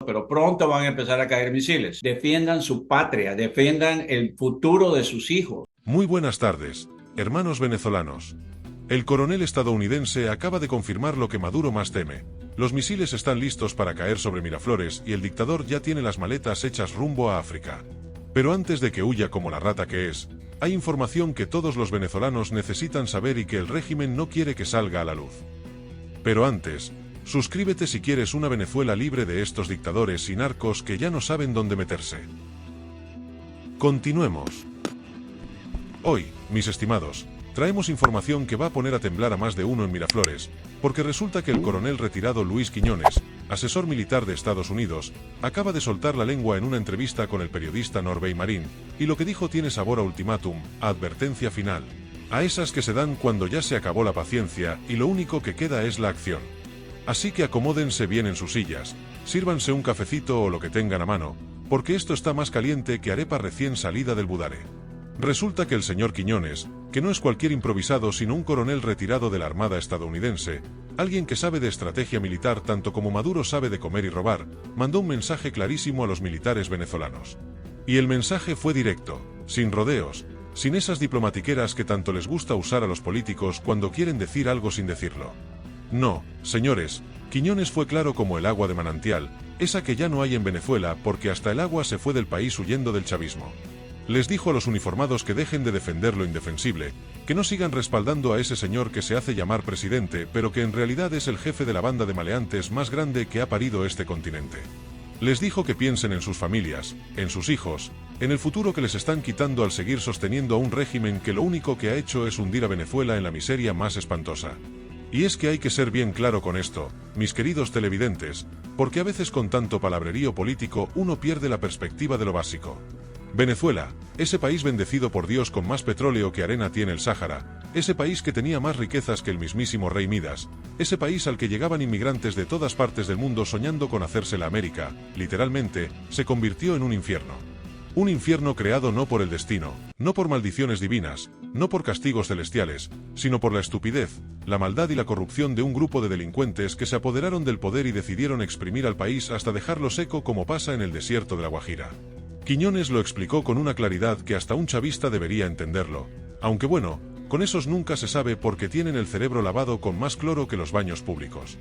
pero pronto van a empezar a caer misiles. Defiendan su patria, defiendan el futuro de sus hijos. Muy buenas tardes, hermanos venezolanos. El coronel estadounidense acaba de confirmar lo que Maduro más teme. Los misiles están listos para caer sobre Miraflores y el dictador ya tiene las maletas hechas rumbo a África. Pero antes de que huya como la rata que es, hay información que todos los venezolanos necesitan saber y que el régimen no quiere que salga a la luz. Pero antes, suscríbete si quieres una Venezuela libre de estos dictadores y narcos que ya no saben dónde meterse. Continuemos. Hoy, mis estimados, traemos información que va a poner a temblar a más de uno en Miraflores, porque resulta que el coronel retirado Luis Quiñones, asesor militar de Estados Unidos, acaba de soltar la lengua en una entrevista con el periodista Norbey Marín, y lo que dijo tiene sabor a ultimátum, a advertencia final. A esas que se dan cuando ya se acabó la paciencia y lo único que queda es la acción. Así que acomódense bien en sus sillas, sírvanse un cafecito o lo que tengan a mano, porque esto está más caliente que arepa recién salida del budare. Resulta que el señor Quiñones, que no es cualquier improvisado sino un coronel retirado de la Armada estadounidense, alguien que sabe de estrategia militar tanto como Maduro sabe de comer y robar, mandó un mensaje clarísimo a los militares venezolanos. Y el mensaje fue directo, sin rodeos, sin esas diplomatiqueras que tanto les gusta usar a los políticos cuando quieren decir algo sin decirlo. No, señores, Quiñones fue claro como el agua de manantial, esa que ya no hay en Venezuela porque hasta el agua se fue del país huyendo del chavismo. Les dijo a los uniformados que dejen de defender lo indefensible, que no sigan respaldando a ese señor que se hace llamar presidente, pero que en realidad es el jefe de la banda de maleantes más grande que ha parido este continente. Les dijo que piensen en sus familias, en sus hijos, en el futuro que les están quitando al seguir sosteniendo a un régimen que lo único que ha hecho es hundir a Venezuela en la miseria más espantosa. Y es que hay que ser bien claro con esto, mis queridos televidentes, porque a veces con tanto palabrerío político uno pierde la perspectiva de lo básico. Venezuela, ese país bendecido por Dios con más petróleo que arena tiene el Sáhara, ese país que tenía más riquezas que el mismísimo rey Midas, ese país al que llegaban inmigrantes de todas partes del mundo soñando con hacerse la América, literalmente, se convirtió en un infierno. Un infierno creado no por el destino, no por maldiciones divinas, no por castigos celestiales, sino por la estupidez, la maldad y la corrupción de un grupo de delincuentes que se apoderaron del poder y decidieron exprimir al país hasta dejarlo seco como pasa en el desierto de La Guajira. Quiñones lo explicó con una claridad que hasta un chavista debería entenderlo, aunque bueno, con esos nunca se sabe porque tienen el cerebro lavado con más cloro que los baños públicos.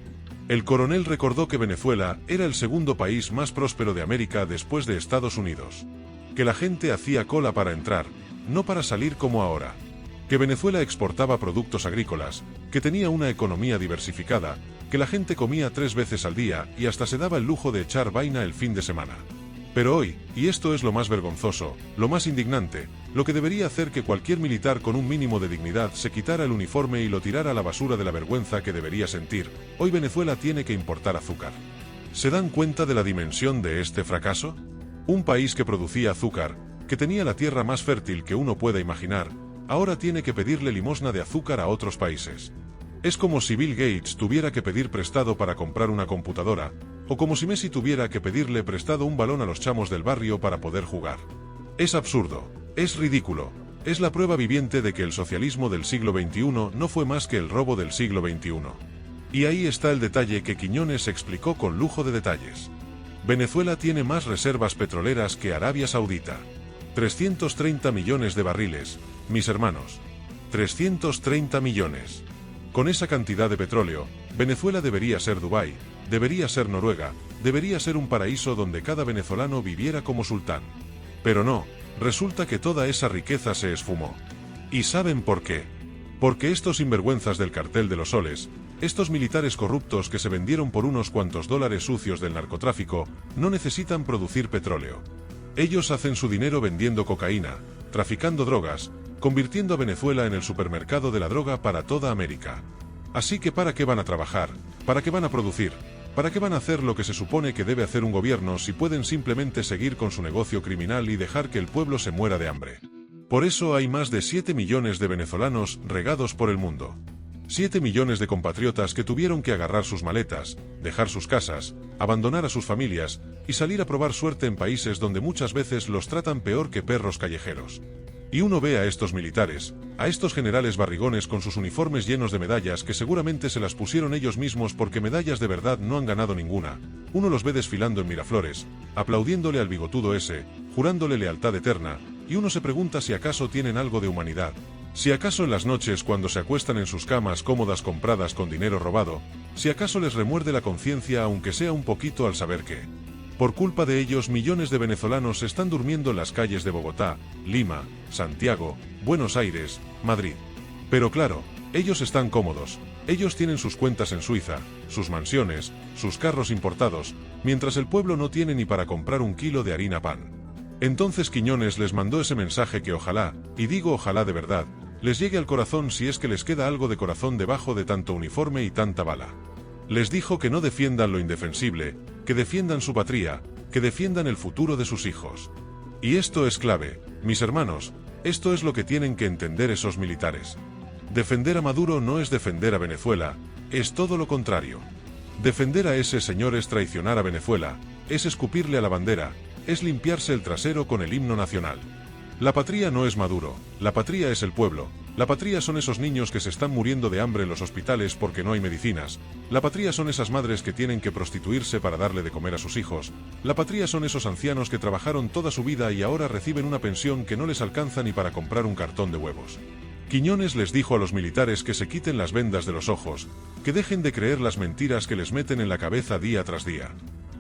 El coronel recordó que Venezuela era el segundo país más próspero de América después de Estados Unidos. Que la gente hacía cola para entrar, no para salir como ahora. Que Venezuela exportaba productos agrícolas, que tenía una economía diversificada, que la gente comía 3 veces al día y hasta se daba el lujo de echar vaina el fin de semana. Pero hoy, y esto es lo más vergonzoso, lo más indignante, lo que debería hacer que cualquier militar con un mínimo de dignidad se quitara el uniforme y lo tirara a la basura de la vergüenza que debería sentir, hoy Venezuela tiene que importar azúcar. ¿Se dan cuenta de la dimensión de este fracaso? Un país que producía azúcar, que tenía la tierra más fértil que uno pueda imaginar, ahora tiene que pedirle limosna de azúcar a otros países. Es como si Bill Gates tuviera que pedir prestado para comprar una computadora, o como si Messi tuviera que pedirle prestado un balón a los chamos del barrio para poder jugar. Es absurdo, es ridículo, es la prueba viviente de que el socialismo del siglo XXI no fue más que el robo del siglo XXI. Y ahí está el detalle que Quiñones explicó con lujo de detalles. Venezuela tiene más reservas petroleras que Arabia Saudita. 330 millones de barriles, mis hermanos. 330 millones. Con esa cantidad de petróleo, Venezuela debería ser Dubái, debería ser Noruega, debería ser un paraíso donde cada venezolano viviera como sultán. Pero no, resulta que toda esa riqueza se esfumó. ¿Y saben por qué? Porque estos sinvergüenzas del cartel de los soles, estos militares corruptos que se vendieron por unos cuantos dólares sucios del narcotráfico, no necesitan producir petróleo. Ellos hacen su dinero vendiendo cocaína, traficando drogas, convirtiendo a Venezuela en el supermercado de la droga para toda América. Así que ¿para qué van a trabajar? ¿Para qué van a producir? ¿Para qué van a hacer lo que se supone que debe hacer un gobierno si pueden simplemente seguir con su negocio criminal y dejar que el pueblo se muera de hambre? Por eso hay más de 7 millones de venezolanos regados por el mundo. 7 millones de compatriotas que tuvieron que agarrar sus maletas, dejar sus casas, abandonar a sus familias y salir a probar suerte en países donde muchas veces los tratan peor que perros callejeros. Y uno ve a estos militares, a estos generales barrigones con sus uniformes llenos de medallas que seguramente se las pusieron ellos mismos porque medallas de verdad no han ganado ninguna. Uno los ve desfilando en Miraflores, aplaudiéndole al bigotudo ese, jurándole lealtad eterna, y uno se pregunta si acaso tienen algo de humanidad. Si acaso en las noches cuando se acuestan en sus camas cómodas compradas con dinero robado, si acaso les remuerde la conciencia aunque sea un poquito al saber que, por culpa de ellos millones de venezolanos están durmiendo en las calles de Bogotá, Lima, Santiago, Buenos Aires, Madrid. Pero claro, ellos están cómodos, ellos tienen sus cuentas en Suiza, sus mansiones, sus carros importados, mientras el pueblo no tiene ni para comprar un kilo de harina pan. Entonces Quiñones les mandó ese mensaje que ojalá, y digo ojalá de verdad, les llegue al corazón si es que les queda algo de corazón debajo de tanto uniforme y tanta bala. Les dijo que no defiendan lo indefensible, que defiendan su patria, que defiendan el futuro de sus hijos. Y esto es clave, mis hermanos, esto es lo que tienen que entender esos militares. Defender a Maduro no es defender a Venezuela, es todo lo contrario. Defender a ese señor es traicionar a Venezuela, es escupirle a la bandera, es limpiarse el trasero con el himno nacional. La patria no es Maduro, la patria es el pueblo, la patria son esos niños que se están muriendo de hambre en los hospitales porque no hay medicinas, la patria son esas madres que tienen que prostituirse para darle de comer a sus hijos, la patria son esos ancianos que trabajaron toda su vida y ahora reciben una pensión que no les alcanza ni para comprar un cartón de huevos. Quiñones les dijo a los militares que se quiten las vendas de los ojos, que dejen de creer las mentiras que les meten en la cabeza día tras día.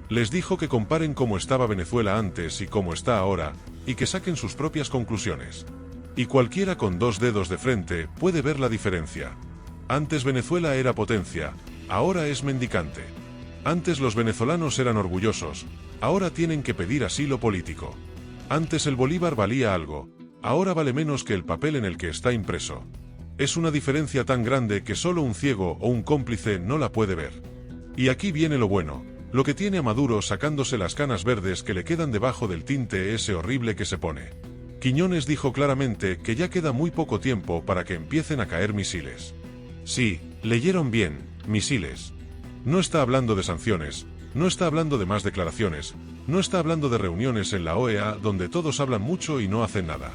Les dijo que comparen cómo estaba Venezuela antes y cómo está ahora, y que saquen sus propias conclusiones. Y cualquiera con dos dedos de frente puede ver la diferencia. Antes Venezuela era potencia, ahora es mendicante. Antes los venezolanos eran orgullosos, ahora tienen que pedir asilo político. Antes el bolívar valía algo, ahora vale menos que el papel en el que está impreso. Es una diferencia tan grande que solo un ciego o un cómplice no la puede ver. Y aquí viene lo bueno. Lo que tiene a Maduro sacándose las canas verdes que le quedan debajo del tinte ese horrible que se pone. Quiñones dijo claramente que ya queda muy poco tiempo para que empiecen a caer misiles. Sí, leyeron bien, misiles. No está hablando de sanciones, no está hablando de más declaraciones, no está hablando de reuniones en la OEA donde todos hablan mucho y no hacen nada.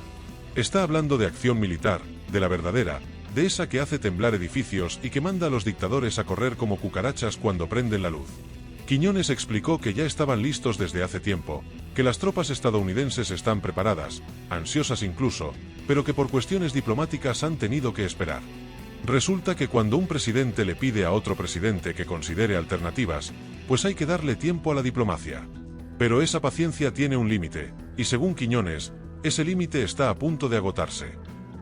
Está hablando de acción militar, de la verdadera, de esa que hace temblar edificios y que manda a los dictadores a correr como cucarachas cuando prenden la luz. Quiñones explicó que ya estaban listos desde hace tiempo, que las tropas estadounidenses están preparadas, ansiosas incluso, pero que por cuestiones diplomáticas han tenido que esperar. Resulta que cuando un presidente le pide a otro presidente que considere alternativas, pues hay que darle tiempo a la diplomacia. Pero esa paciencia tiene un límite, y según Quiñones, ese límite está a punto de agotarse.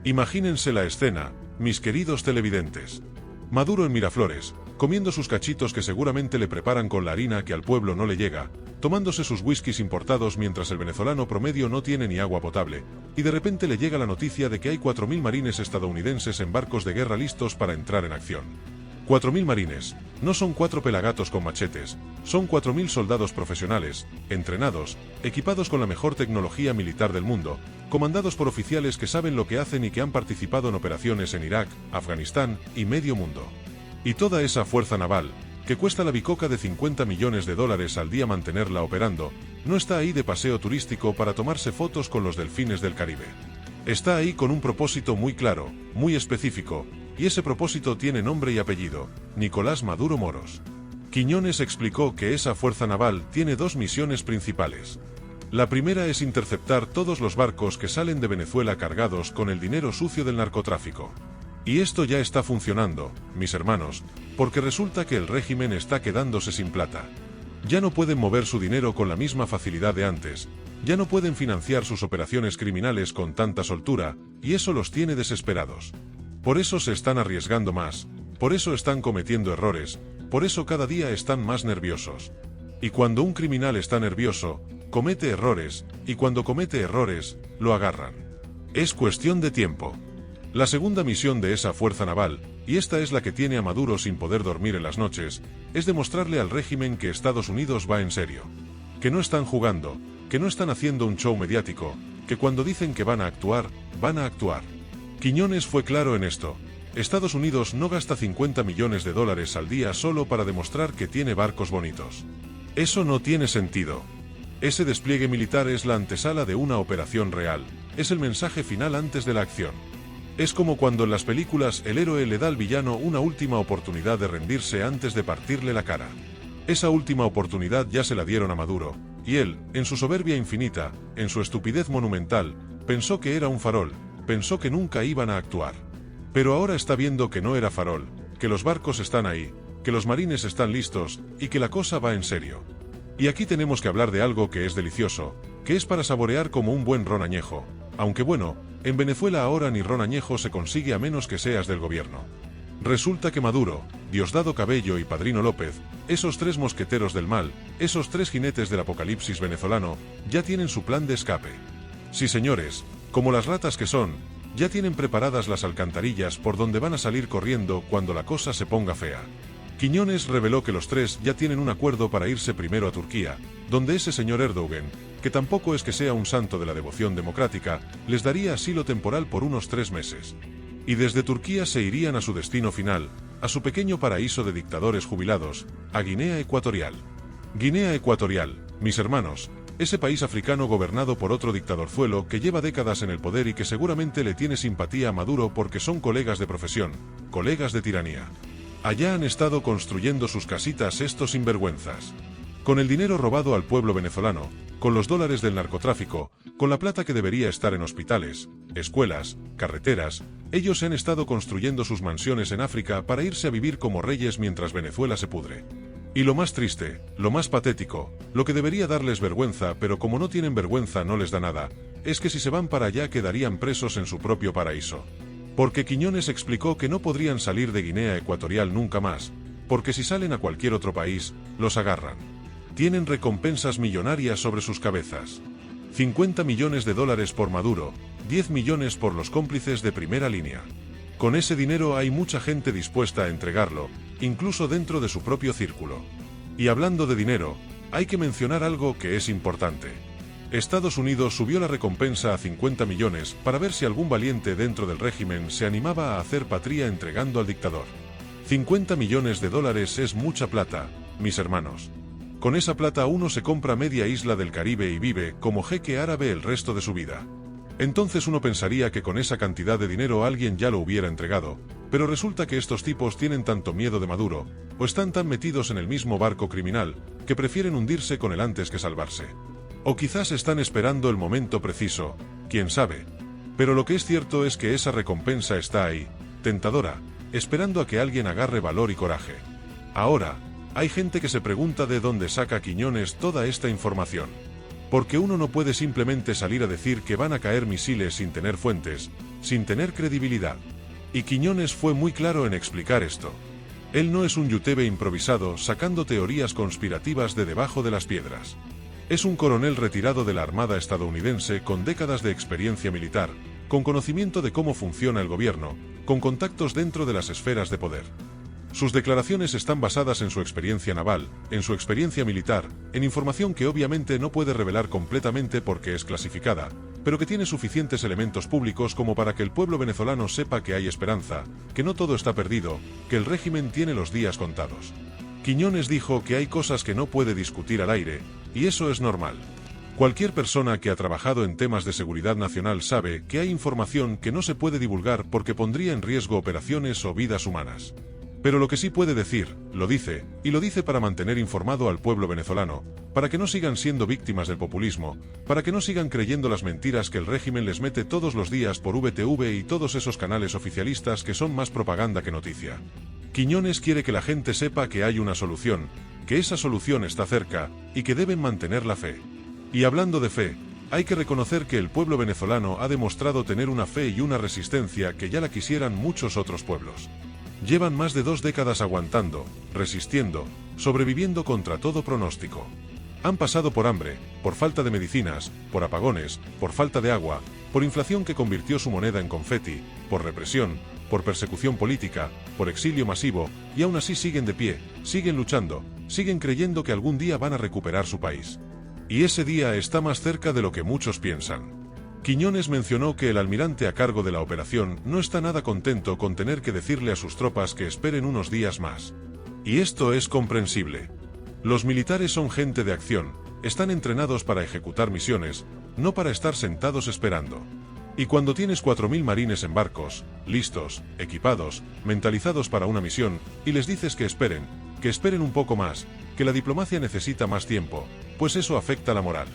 Imagínense la escena, mis queridos televidentes. Maduro en Miraflores, comiendo sus cachitos que seguramente le preparan con la harina que al pueblo no le llega, tomándose sus whiskies importados mientras el venezolano promedio no tiene ni agua potable, y de repente le llega la noticia de que hay 4.000 marines estadounidenses en barcos de guerra listos para entrar en acción. 4.000 marines, no son 4 pelagatos con machetes, son 4.000 soldados profesionales, entrenados, equipados con la mejor tecnología militar del mundo, comandados por oficiales que saben lo que hacen y que han participado en operaciones en Irak, Afganistán y medio mundo. Y toda esa fuerza naval, que cuesta la bicoca de $50 millones al día mantenerla operando, no está ahí de paseo turístico para tomarse fotos con los delfines del Caribe. Está ahí con un propósito muy claro, muy específico, y ese propósito tiene nombre y apellido: Nicolás Maduro Moros. Quiñones explicó que esa fuerza naval tiene 2 misiones principales. La primera es interceptar todos los barcos que salen de Venezuela cargados con el dinero sucio del narcotráfico. Y esto ya está funcionando, mis hermanos, porque resulta que el régimen está quedándose sin plata. Ya no pueden mover su dinero con la misma facilidad de antes, ya no pueden financiar sus operaciones criminales con tanta soltura, y eso los tiene desesperados. Por eso se están arriesgando más, por eso están cometiendo errores, por eso cada día están más nerviosos. Y cuando un criminal está nervioso, comete errores, y cuando comete errores, lo agarran. Es cuestión de tiempo. La segunda misión de esa fuerza naval, y esta es la que tiene a Maduro sin poder dormir en las noches, es demostrarle al régimen que Estados Unidos va en serio. Que no están jugando, que no están haciendo un show mediático, que cuando dicen que van a actuar, van a actuar. Quiñones fue claro en esto. Estados Unidos no gasta $50 millones al día solo para demostrar que tiene barcos bonitos. Eso no tiene sentido. Ese despliegue militar es la antesala de una operación real, es el mensaje final antes de la acción. Es como cuando en las películas el héroe le da al villano una última oportunidad de rendirse antes de partirle la cara. Esa última oportunidad ya se la dieron a Maduro, y él, en su soberbia infinita, en su estupidez monumental, pensó que era un farol, pensó que nunca iban a actuar. Pero ahora está viendo que no era farol, que los barcos están ahí, que los marines están listos, y que la cosa va en serio. Y aquí tenemos que hablar de algo que es delicioso, que es para saborear como un buen ron añejo, aunque bueno, en Venezuela ahora ni ron añejo se consigue a menos que seas del gobierno. Resulta que Maduro, Diosdado Cabello y Padrino López, esos tres mosqueteros del mal, esos tres jinetes del apocalipsis venezolano, ya tienen su plan de escape. Sí señores, como las ratas que son, ya tienen preparadas las alcantarillas por donde van a salir corriendo cuando la cosa se ponga fea. Quiñones reveló que los tres ya tienen un acuerdo para irse primero a Turquía, donde ese señor Erdogan, que tampoco es que sea un santo de la devoción democrática, les daría asilo temporal por unos 3 meses. Y desde Turquía se irían a su destino final, a su pequeño paraíso de dictadores jubilados, a Guinea Ecuatorial. Guinea Ecuatorial, mis hermanos, ese país africano gobernado por otro dictadorzuelo que lleva décadas en el poder y que seguramente le tiene simpatía a Maduro porque son colegas de profesión, colegas de tiranía. Allá han estado construyendo sus casitas estos sinvergüenzas. Con el dinero robado al pueblo venezolano, con los dólares del narcotráfico, con la plata que debería estar en hospitales, escuelas, carreteras, ellos han estado construyendo sus mansiones en África para irse a vivir como reyes mientras Venezuela se pudre. Y lo más triste, lo más patético, lo que debería darles vergüenza pero como no tienen vergüenza no les da nada, es que si se van para allá quedarían presos en su propio paraíso. Porque Quiñones explicó que no podrían salir de Guinea Ecuatorial nunca más, porque si salen a cualquier otro país, los agarran. Tienen recompensas millonarias sobre sus cabezas. 50 millones de dólares por Maduro, 10 millones por los cómplices de primera línea. Con ese dinero hay mucha gente dispuesta a entregarlo, incluso dentro de su propio círculo. Y hablando de dinero, hay que mencionar algo que es importante. Estados Unidos subió la recompensa a 50 millones para ver si algún valiente dentro del régimen se animaba a hacer patria entregando al dictador. 50 millones de dólares es mucha plata, mis hermanos. Con esa plata uno se compra media isla del Caribe y vive como jeque árabe el resto de su vida. Entonces uno pensaría que con esa cantidad de dinero alguien ya lo hubiera entregado, pero resulta que estos tipos tienen tanto miedo de Maduro, o están tan metidos en el mismo barco criminal, que prefieren hundirse con él antes que salvarse. O quizás están esperando el momento preciso, quién sabe. Pero lo que es cierto es que esa recompensa está ahí, tentadora, esperando a que alguien agarre valor y coraje. Ahora, hay gente que se pregunta de dónde saca Quiñones toda esta información. Porque uno no puede simplemente salir a decir que van a caer misiles sin tener fuentes, sin tener credibilidad. Y Quiñones fue muy claro en explicar esto. Él no es un yutebe improvisado sacando teorías conspirativas de debajo de las piedras. Es un coronel retirado de la Armada estadounidense con décadas de experiencia militar, con conocimiento de cómo funciona el gobierno, con contactos dentro de las esferas de poder. Sus declaraciones están basadas en su experiencia naval, en su experiencia militar, en información que obviamente no puede revelar completamente porque es clasificada, pero que tiene suficientes elementos públicos como para que el pueblo venezolano sepa que hay esperanza, que no todo está perdido, que el régimen tiene los días contados. Quiñones dijo que hay cosas que no puede discutir al aire, y eso es normal. Cualquier persona que ha trabajado en temas de seguridad nacional sabe que hay información que no se puede divulgar porque pondría en riesgo operaciones o vidas humanas. Pero lo que sí puede decir, lo dice, y lo dice para mantener informado al pueblo venezolano, para que no sigan siendo víctimas del populismo, para que no sigan creyendo las mentiras que el régimen les mete todos los días por VTV y todos esos canales oficialistas que son más propaganda que noticia. Quiñones quiere que la gente sepa que hay una solución, que esa solución está cerca, y que deben mantener la fe. Y hablando de fe, hay que reconocer que el pueblo venezolano ha demostrado tener una fe y una resistencia que ya la quisieran muchos otros pueblos. Llevan más de 2 décadas aguantando, resistiendo, sobreviviendo contra todo pronóstico. Han pasado por hambre, por falta de medicinas, por apagones, por falta de agua, por inflación que convirtió su moneda en confeti, por represión, por persecución política, por exilio masivo, y aún así siguen de pie, siguen luchando, siguen creyendo que algún día van a recuperar su país. Y ese día está más cerca de lo que muchos piensan. Quiñones mencionó que el almirante a cargo de la operación no está nada contento con tener que decirle a sus tropas que esperen unos días más. Y esto es comprensible. Los militares son gente de acción, están entrenados para ejecutar misiones, no para estar sentados esperando. Y cuando tienes 4.000 marines en barcos, listos, equipados, mentalizados para una misión, y les dices que esperen un poco más, que la diplomacia necesita más tiempo, pues eso afecta la moral.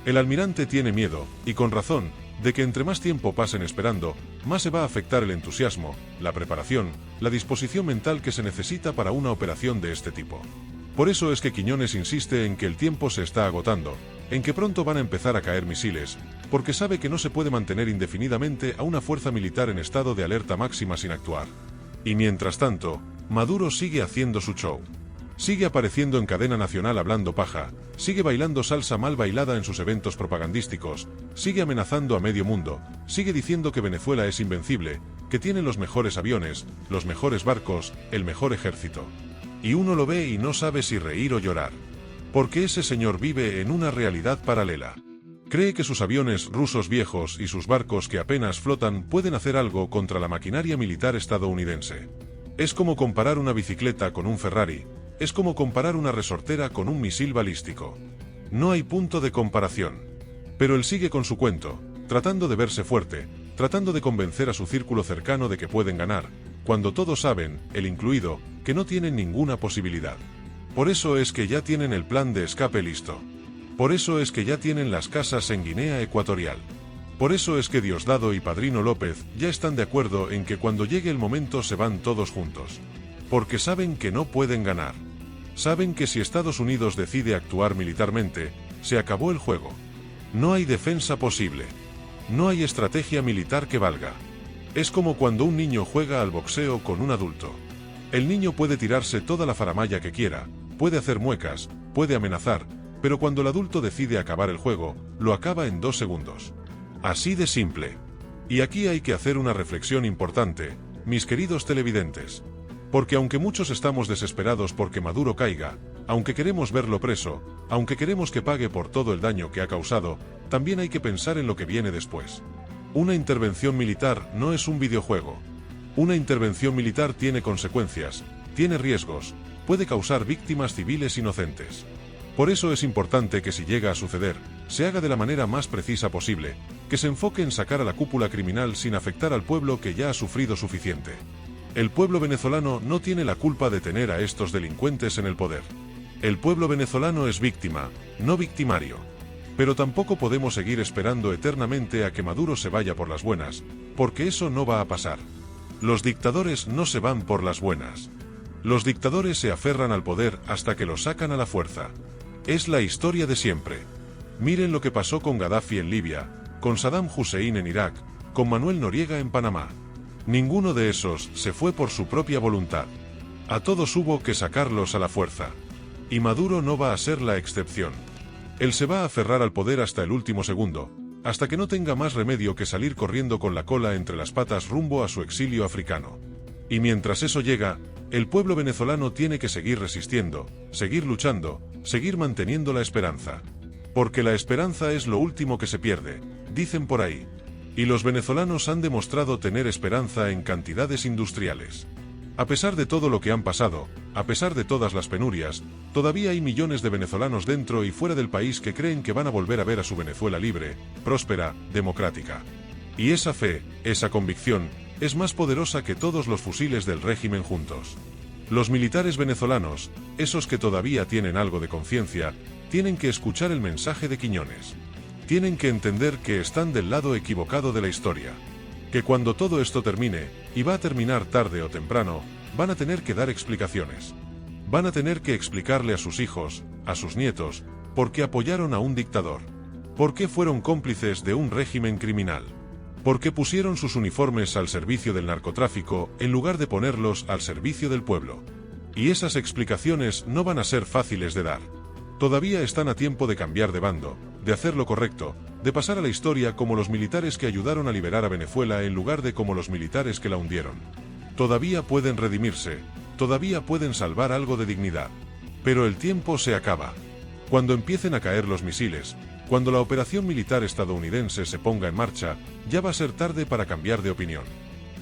El almirante tiene miedo, y con razón, de que entre más tiempo pasen esperando, más se va a afectar el entusiasmo, la preparación, la disposición mental que se necesita para una operación de este tipo. Por eso es que Quiñones insiste en que el tiempo se está agotando, en que pronto van a empezar a caer misiles, porque sabe que no se puede mantener indefinidamente a una fuerza militar en estado de alerta máxima sin actuar. Y mientras tanto, Maduro sigue haciendo su show. Sigue apareciendo en cadena nacional hablando paja, sigue bailando salsa mal bailada en sus eventos propagandísticos, sigue amenazando a medio mundo, sigue diciendo que Venezuela es invencible, que tiene los mejores aviones, los mejores barcos, el mejor ejército. Y uno lo ve y no sabe si reír o llorar. Porque ese señor vive en una realidad paralela. Cree que sus aviones rusos viejos y sus barcos que apenas flotan pueden hacer algo contra la maquinaria militar estadounidense. Es como comparar una bicicleta con un Ferrari, es como comparar una resortera con un misil balístico. No hay punto de comparación. Pero él sigue con su cuento, tratando de verse fuerte, tratando de convencer a su círculo cercano de que pueden ganar, cuando todos saben, él incluido, que no tienen ninguna posibilidad. Por eso es que ya tienen el plan de escape listo. Por eso es que ya tienen las casas en Guinea Ecuatorial. Por eso es que Diosdado y Padrino López ya están de acuerdo en que cuando llegue el momento se van todos juntos. Porque saben que no pueden ganar. Saben que si Estados Unidos decide actuar militarmente, se acabó el juego. No hay defensa posible. No hay estrategia militar que valga. Es como cuando un niño juega al boxeo con un adulto. El niño puede tirarse toda la faramalla que quiera, puede hacer muecas, puede amenazar, pero cuando el adulto decide acabar el juego, lo acaba en 2 segundos. Así de simple. Y aquí hay que hacer una reflexión importante, mis queridos televidentes. Porque aunque muchos estamos desesperados porque Maduro caiga, aunque queremos verlo preso, aunque queremos que pague por todo el daño que ha causado, también hay que pensar en lo que viene después. Una intervención militar no es un videojuego. Una intervención militar tiene consecuencias, tiene riesgos, puede causar víctimas civiles inocentes. Por eso es importante que si llega a suceder, se haga de la manera más precisa posible, que se enfoque en sacar a la cúpula criminal sin afectar al pueblo que ya ha sufrido suficiente. El pueblo venezolano no tiene la culpa de tener a estos delincuentes en el poder. El pueblo venezolano es víctima, no victimario. Pero tampoco podemos seguir esperando eternamente a que Maduro se vaya por las buenas, porque eso no va a pasar. Los dictadores no se van por las buenas. Los dictadores se aferran al poder hasta que lo sacan a la fuerza. Es la historia de siempre. Miren lo que pasó con Gaddafi en Libia, con Saddam Hussein en Irak, con Manuel Noriega en Panamá. Ninguno de esos se fue por su propia voluntad. A todos hubo que sacarlos a la fuerza. Y Maduro no va a ser la excepción. Él se va a aferrar al poder hasta el último segundo, hasta que no tenga más remedio que salir corriendo con la cola entre las patas rumbo a su exilio africano. Y mientras eso llega, el pueblo venezolano tiene que seguir resistiendo, seguir luchando, seguir manteniendo la esperanza. Porque la esperanza es lo último que se pierde, dicen por ahí. Y los venezolanos han demostrado tener esperanza en cantidades industriales. A pesar de todo lo que han pasado, a pesar de todas las penurias, todavía hay millones de venezolanos dentro y fuera del país que creen que van a volver a ver a su Venezuela libre, próspera, democrática. Y esa fe, esa convicción, es más poderosa que todos los fusiles del régimen juntos. Los militares venezolanos, esos que todavía tienen algo de conciencia, tienen que escuchar el mensaje de Quiñones. Tienen que entender que están del lado equivocado de la historia. Que cuando todo esto termine, y va a terminar tarde o temprano, van a tener que dar explicaciones. Van a tener que explicarle a sus hijos, a sus nietos, por qué apoyaron a un dictador. Por qué fueron cómplices de un régimen criminal. Por qué pusieron sus uniformes al servicio del narcotráfico en lugar de ponerlos al servicio del pueblo. Y esas explicaciones no van a ser fáciles de dar. Todavía están a tiempo de cambiar de bando, de hacer lo correcto, de pasar a la historia como los militares que ayudaron a liberar a Venezuela en lugar de como los militares que la hundieron. Todavía pueden redimirse, todavía pueden salvar algo de dignidad. Pero el tiempo se acaba. Cuando empiecen a caer los misiles, cuando la operación militar estadounidense se ponga en marcha, ya va a ser tarde para cambiar de opinión.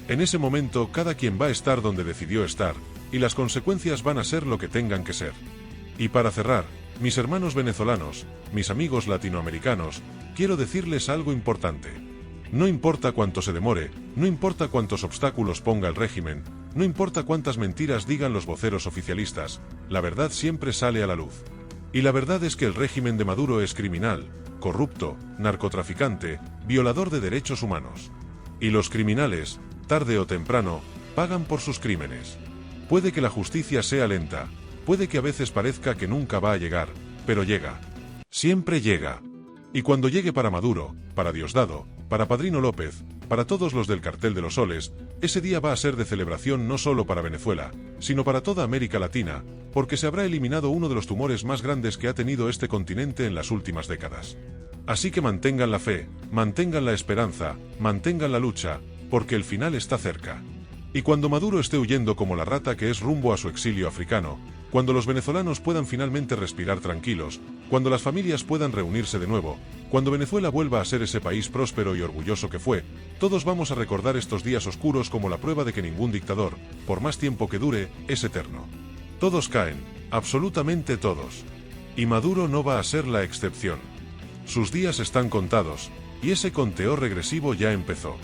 En ese momento cada quien va a estar donde decidió estar, y las consecuencias van a ser lo que tengan que ser. Y para cerrar, mis hermanos venezolanos, mis amigos latinoamericanos, quiero decirles algo importante. No importa cuánto se demore, no importa cuántos obstáculos ponga el régimen, no importa cuántas mentiras digan los voceros oficialistas, la verdad siempre sale a la luz. Y la verdad es que el régimen de Maduro es criminal, corrupto, narcotraficante, violador de derechos humanos. Y los criminales, tarde o temprano, pagan por sus crímenes. Puede que la justicia sea lenta, puede que a veces parezca que nunca va a llegar, pero llega. Siempre llega. Y cuando llegue para Maduro, para Diosdado, para Padrino López, para todos los del Cartel de los Soles, ese día va a ser de celebración no solo para Venezuela, sino para toda América Latina, porque se habrá eliminado uno de los tumores más grandes que ha tenido este continente en las últimas décadas. Así que mantengan la fe, mantengan la esperanza, mantengan la lucha, porque el final está cerca. Y cuando Maduro esté huyendo como la rata que es rumbo a su exilio africano, cuando los venezolanos puedan finalmente respirar tranquilos, cuando las familias puedan reunirse de nuevo, cuando Venezuela vuelva a ser ese país próspero y orgulloso que fue, todos vamos a recordar estos días oscuros como la prueba de que ningún dictador, por más tiempo que dure, es eterno. Todos caen, absolutamente todos. Y Maduro no va a ser la excepción. Sus días están contados, y ese conteo regresivo ya empezó.